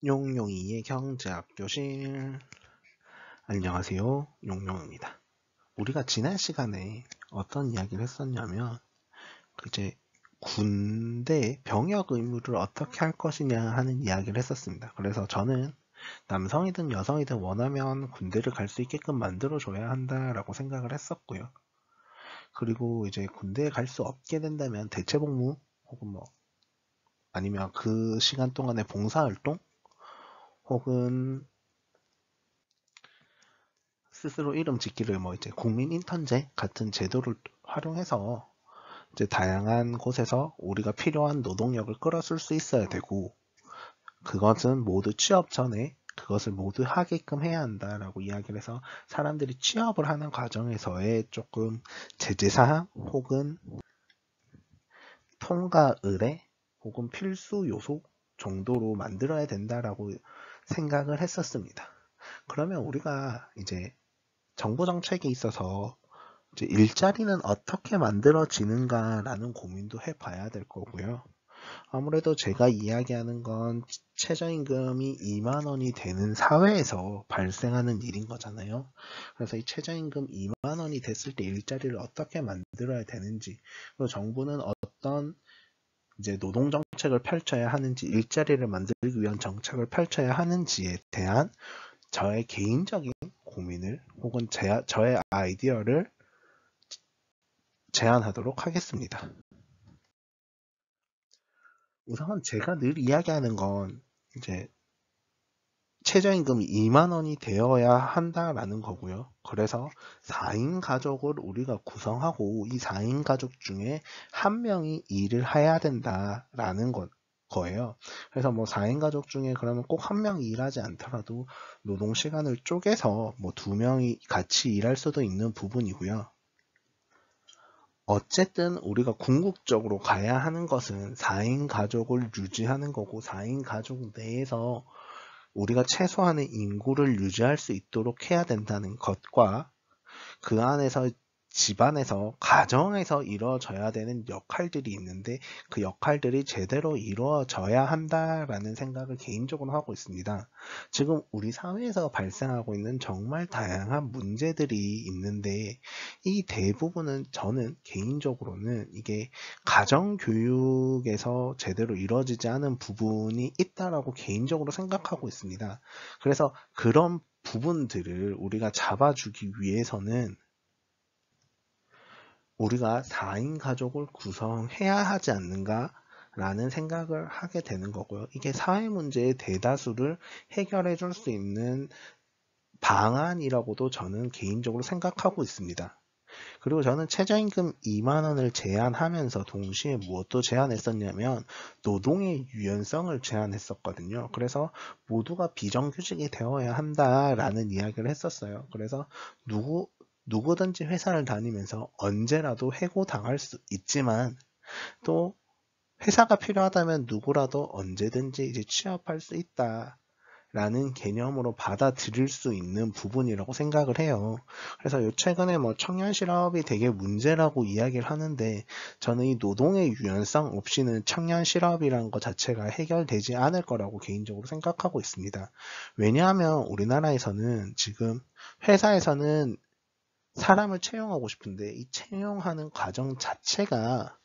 용용이의 경제학 교실. 안녕하세요, 용용입니다. 우리가 지난 시간에 어떤 이야기를 했었냐면 이제 군대 병역 의무를 어떻게 할 것이냐 하는 이야기를 했었습니다. 그래서 저는 남성이든 여성이든 원하면 군대를 갈 수 있게끔 만들어줘야 한다라고 생각을 했었고요. 그리고 이제 군대에 갈 수 없게 된다면 대체복무 혹은 아니면 그 시간 동안의 봉사활동 혹은 스스로 이름 짓기를 이제 국민 인턴제 같은 제도를 활용해서 이제 다양한 곳에서 우리가 필요한 노동력을 끌어쓸 수 있어야 되고, 그것은 모두 취업 전에 그것을 모두 하게끔 해야 한다라고 이야기를 해서 사람들이 취업을 하는 과정에서의 조금 제재사항 혹은 통과 의뢰 혹은 필수 요소 정도로 만들어야 된다라고 생각을 했었습니다. 그러면 우리가 이제 정부 정책에 있어서 이제 일자리는 어떻게 만들어지는가라는 고민도 해봐야 될 거고요. 아무래도 제가 이야기하는 건 최저임금이 2만 원이 되는 사회에서 발생하는 일인 거잖아요. 그래서 이 최저임금 2만 원이 됐을 때 일자리를 어떻게 만들어야 되는지, 그리고 정부는 어떤 이제 노동 정책을 펼쳐야 하는지, 일자리를 만들기 위한 정책을 펼쳐야 하는지에 대한 저의 개인적인 고민을 혹은 저의 아이디어를 제안하도록 하겠습니다. 우선 제가 늘 이야기하는 건 이제 최저임금이 2만 원이 되어야 한다라는 거고요. 그래서 4인 가족을 우리가 구성하고 이 4인 가족 중에 한 명이 일을 해야 된다라는 거예요. 그래서 4인 가족 중에 그러면 꼭 한 명이 일하지 않더라도 노동 시간을 쪼개서 2명이 같이 일할 수도 있는 부분이고요. 어쨌든 우리가 궁극적으로 가야 하는 것은 4인 가족을 유지하는 거고, 4인 가족 내에서 우리가 최소한의 인구를 유지할 수 있도록 해야 된다는 것과, 그 안에서 집안에서 가정에서 이루어져야 되는 역할들이 있는데 그 역할들이 제대로 이루어져야 한다라는 생각을 개인적으로 하고 있습니다. 지금 우리 사회에서 발생하고 있는 정말 다양한 문제들이 있는데 이 대부분은 저는 개인적으로는 이게 가정교육에서 제대로 이루어지지 않은 부분이 있다라고 개인적으로 생각하고 있습니다. 그래서 그런 부분들을 우리가 잡아주기 위해서는 우리가 4인 가족을 구성해야 하지 않는가 라는 생각을 하게 되는 거고요. 이게 사회 문제의 대다수를 해결해 줄 수 있는 방안이라고도 저는 개인적으로 생각하고 있습니다. 그리고 저는 최저임금 2만 원을 제안하면서 동시에 무엇도 제안했었냐면 노동의 유연성을 제안했었거든요. 그래서 모두가 비정규직이 되어야 한다라는 이야기를 했었어요. 그래서 누구든지 회사를 다니면서 언제라도 해고당할 수 있지만 또 회사가 필요하다면 누구라도 언제든지 이제 취업할 수 있다. 라는 개념으로 받아들일 수 있는 부분이라고 생각을 해요. 그래서 최근에 청년 실업이 되게 문제라고 이야기를 하는데 저는 이 노동의 유연성 없이는 청년 실업이라는 것 자체가 해결되지 않을 거라고 개인적으로 생각하고 있습니다. 왜냐하면 우리나라에서는 지금 회사에서는 사람을 채용하고 싶은데 이 채용하는 과정 자체가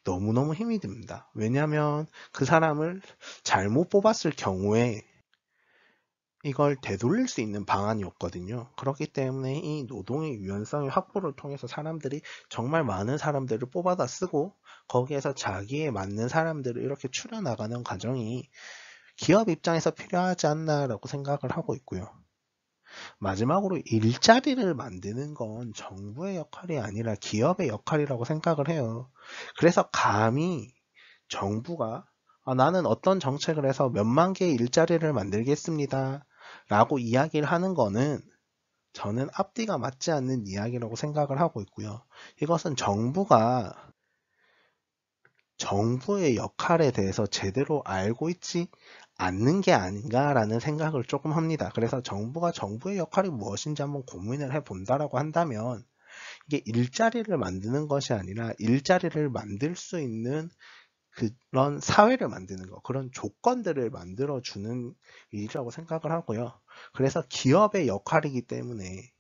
너무너무 힘이 듭니다. 왜냐하면 그 사람을 잘못 뽑았을 경우에 이걸 되돌릴 수 있는 방안이 없거든요. 그렇기 때문에 이 노동의 유연성의 확보를 통해서 사람들이 정말 많은 사람들을 뽑아다 쓰고 거기에서 자기에 맞는 사람들을 이렇게 추려나가는 과정이 기업 입장에서 필요하지 않나라고 생각을 하고 있고요. 마지막으로 일자리를 만드는 건 정부의 역할이 아니라 기업의 역할이라고 생각을 해요. 그래서 감히 정부가 나는 어떤 정책을 해서 몇만 개의 일자리를 만들겠습니다. 라고 이야기를 하는 거는 저는 앞뒤가 맞지 않는 이야기라고 생각을 하고 있고요. 이것은 정부의 역할에 대해서 제대로 알고 있지 않는 게 아닌가라는 생각을 조금 합니다. 그래서 정부가 정부의 역할이 무엇인지 한번 고민을 해본다라고 한다면 이게 일자리를 만드는 것이 아니라 일자리를 만들 수 있는 그런 사회를 만드는 거, 그런 조건들을 만들어주는 일이라고 생각을 하고요. 그래서 기업의 역할이기 때문에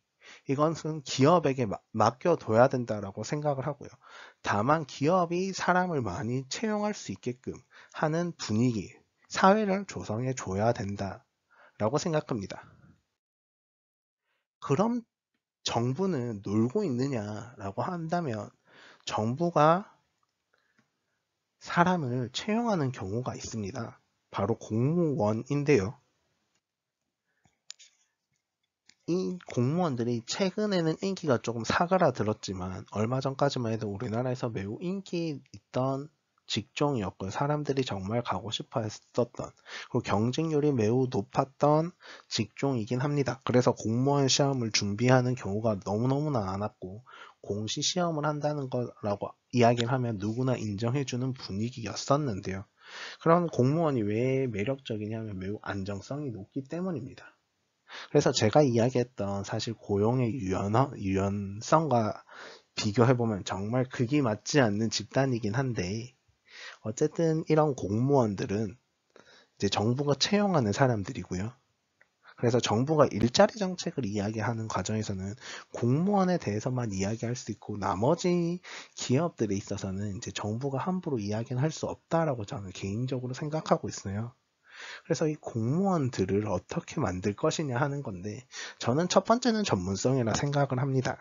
이것은 기업에게 맡겨둬야 된다라고 생각을 하고요. 다만 기업이 사람을 많이 채용할 수 있게끔 하는 분위기, 사회를 조성해 줘야 된다라고 생각합니다. 그럼 정부는 놀고 있느냐라고 한다면 정부가 사람을 채용하는 경우가 있습니다. 바로 공무원인데요. 이 공무원들이 최근에는 인기가 조금 사그라들었지만 얼마 전까지만 해도 우리나라에서 매우 인기 있던 직종이었고요. 사람들이 정말 가고 싶어 했었던, 그리고 경쟁률이 매우 높았던 직종이긴 합니다. 그래서 공무원 시험을 준비하는 경우가 너무너무나 많았고 공시 시험을 한다는 거라고 이야기를 하면 누구나 인정해주는 분위기였었는데요. 그런 공무원이 왜 매력적이냐면 매우 안정성이 높기 때문입니다. 그래서 제가 이야기했던 사실 고용의 유연성과 비교해보면 정말 극이 맞지 않는 집단이긴 한데, 어쨌든 이런 공무원들은 이제 정부가 채용하는 사람들이고요. 그래서 정부가 일자리 정책을 이야기하는 과정에서는 공무원에 대해서만 이야기할 수 있고 나머지 기업들에 있어서는 이제 정부가 함부로 이야기는 할 수 없다라고 저는 개인적으로 생각하고 있어요. 그래서 이 공무원들을 어떻게 만들 것이냐 하는 건데, 저는 첫 번째는 전문성이라 생각을 합니다.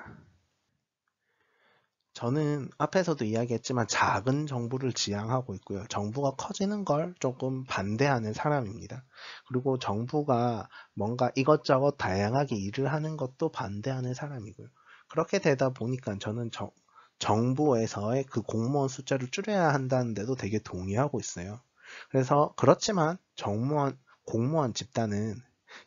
저는 앞에서도 이야기했지만 작은 정부를 지향하고 있고요. 정부가 커지는 걸 조금 반대하는 사람입니다. 그리고 정부가 뭔가 이것저것 다양하게 일을 하는 것도 반대하는 사람이고요. 그렇게 되다 보니까 저는 정부에서의 그 공무원 숫자를 줄여야 한다는데도 되게 동의하고 있어요. 그래서 그렇지만 공무원 집단은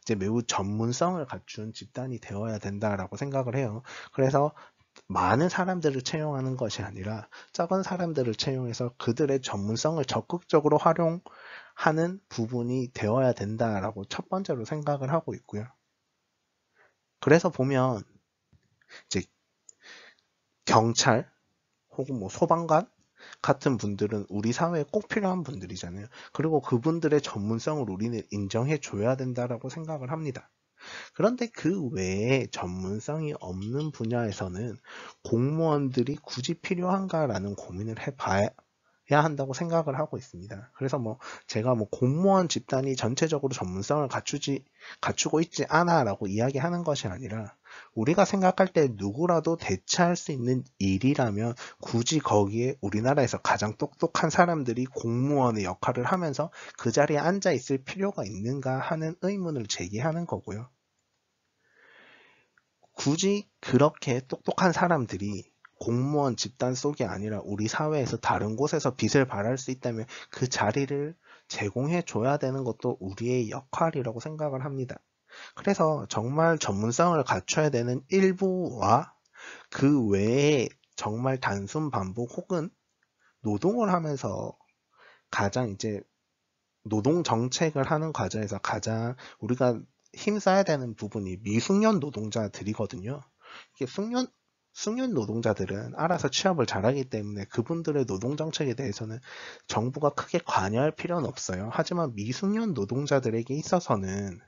이제 매우 전문성을 갖춘 집단이 되어야 된다라고 생각을 해요. 그래서 많은 사람들을 채용하는 것이 아니라 적은 사람들을 채용해서 그들의 전문성을 적극적으로 활용하는 부분이 되어야 된다라고 첫 번째로 생각을 하고 있고요. 그래서 보면 이제 경찰 혹은 뭐 소방관 같은 분들은 우리 사회에 꼭 필요한 분들이잖아요. 그리고 그분들의 전문성을 우리는 인정해 줘야 된다라고 생각을 합니다. 그런데 그 외에 전문성이 없는 분야에서는 공무원들이 굳이 필요한가라는 고민을 해봐야 한다고 생각을 하고 있습니다. 그래서 뭐 제가 뭐 공무원 집단이 전체적으로 전문성을 갖추고 있지 않아라고 이야기하는 것이 아니라, 우리가 생각할 때 누구라도 대체할 수 있는 일이라면 굳이 거기에 우리나라에서 가장 똑똑한 사람들이 공무원의 역할을 하면서 그 자리에 앉아 있을 필요가 있는가 하는 의문을 제기하는 거고요. 굳이 그렇게 똑똑한 사람들이 공무원 집단 속이 아니라 우리 사회에서 다른 곳에서 빛을 발할 수 있다면 그 자리를 제공해 줘야 되는 것도 우리의 역할이라고 생각을 합니다. 그래서 정말 전문성을 갖춰야 되는 일부와 그 외에 정말 단순 반복 혹은 노동을 하면서 가장 이제 노동 정책을 하는 과정에서 가장 우리가 힘써야 되는 부분이 미숙련 노동자들이거든요. 이게 숙련 노동자들은 알아서 취업을 잘하기 때문에 그분들의 노동 정책에 대해서는 정부가 크게 관여할 필요는 없어요. 하지만 미숙련 노동자들에게 있어서는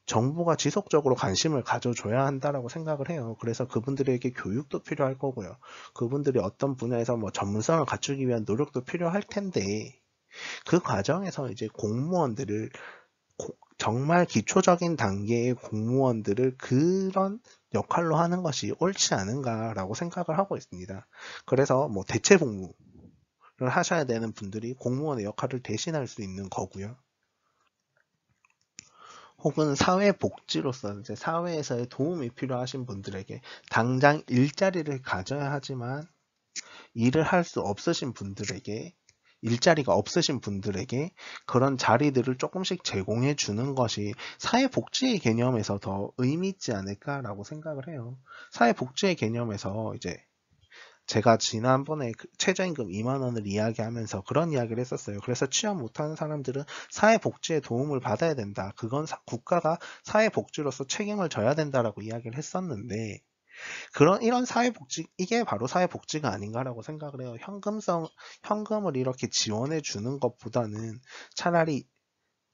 정부가 지속적으로 관심을 가져줘야 한다라고 생각을 해요. 그래서 그분들에게 교육도 필요할 거고요. 그분들이 어떤 분야에서 뭐 전문성을 갖추기 위한 노력도 필요할 텐데, 그 과정에서 이제 공무원들을 정말 기초적인 단계의 공무원들을 그런 역할로 하는 것이 옳지 않은가라고 생각을 하고 있습니다. 그래서 뭐 대체 복무를 하셔야 되는 분들이 공무원의 역할을 대신할 수 있는 거고요. 혹은 사회복지로서 이제 사회에서의 도움이 필요하신 분들에게 당장 일자리를 가져야 하지만 일을 할 수 없으신 분들에게, 일자리가 없으신 분들에게 그런 자리들을 조금씩 제공해 주는 것이 사회복지의 개념에서 더 의미 있지 않을까라고 생각을 해요. 사회복지의 개념에서 이제 제가 지난번에 최저임금 2만 원을 이야기하면서 그런 이야기를 했었어요. 그래서 취업 못하는 사람들은 사회복지의 도움을 받아야 된다. 그건 국가가 사회복지로서 책임을 져야 된다라고 이야기를 했었는데, 이런 사회복지, 이게 바로 사회복지가 아닌가라고 생각을 해요. 현금을 이렇게 지원해 주는 것보다는 차라리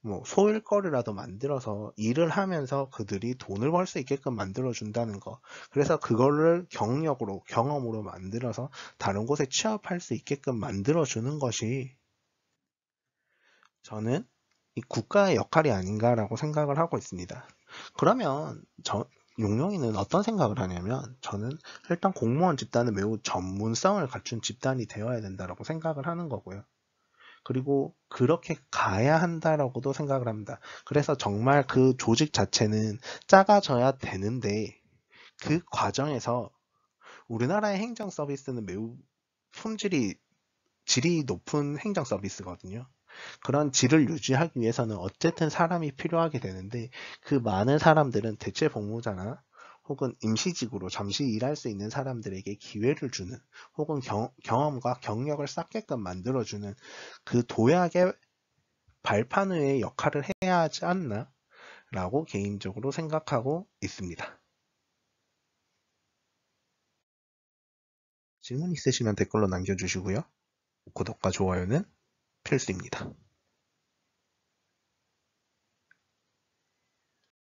뭐 소일거리라도 만들어서 일을 하면서 그들이 돈을 벌 수 있게끔 만들어 준다는 거. 그래서 그거를 경험으로 만들어서 다른 곳에 취업할 수 있게끔 만들어 주는 것이 저는 이 국가의 역할이 아닌가라고 생각을 하고 있습니다. 그러면 용용이는 어떤 생각을 하냐면, 저는 일단 공무원 집단은 매우 전문성을 갖춘 집단이 되어야 된다라고 생각을 하는 거고요. 그리고 그렇게 가야 한다라고도 생각을 합니다. 그래서 정말 그 조직 자체는 작아져야 되는데, 그 과정에서 우리나라의 행정 서비스는 매우 질이 높은 행정 서비스거든요. 그런 질을 유지하기 위해서는 어쨌든 사람이 필요하게 되는데, 그 많은 사람들은 대체 복무자나 혹은 임시직으로 잠시 일할 수 있는 사람들에게 기회를 주는, 혹은 경험과 경력을 쌓게끔 만들어주는 그 도약의 발판 의 역할을 해야 하지 않나 라고 개인적으로 생각하고 있습니다. 질문 있으시면 댓글로 남겨주시고요. 구독과 좋아요는 필수입니다.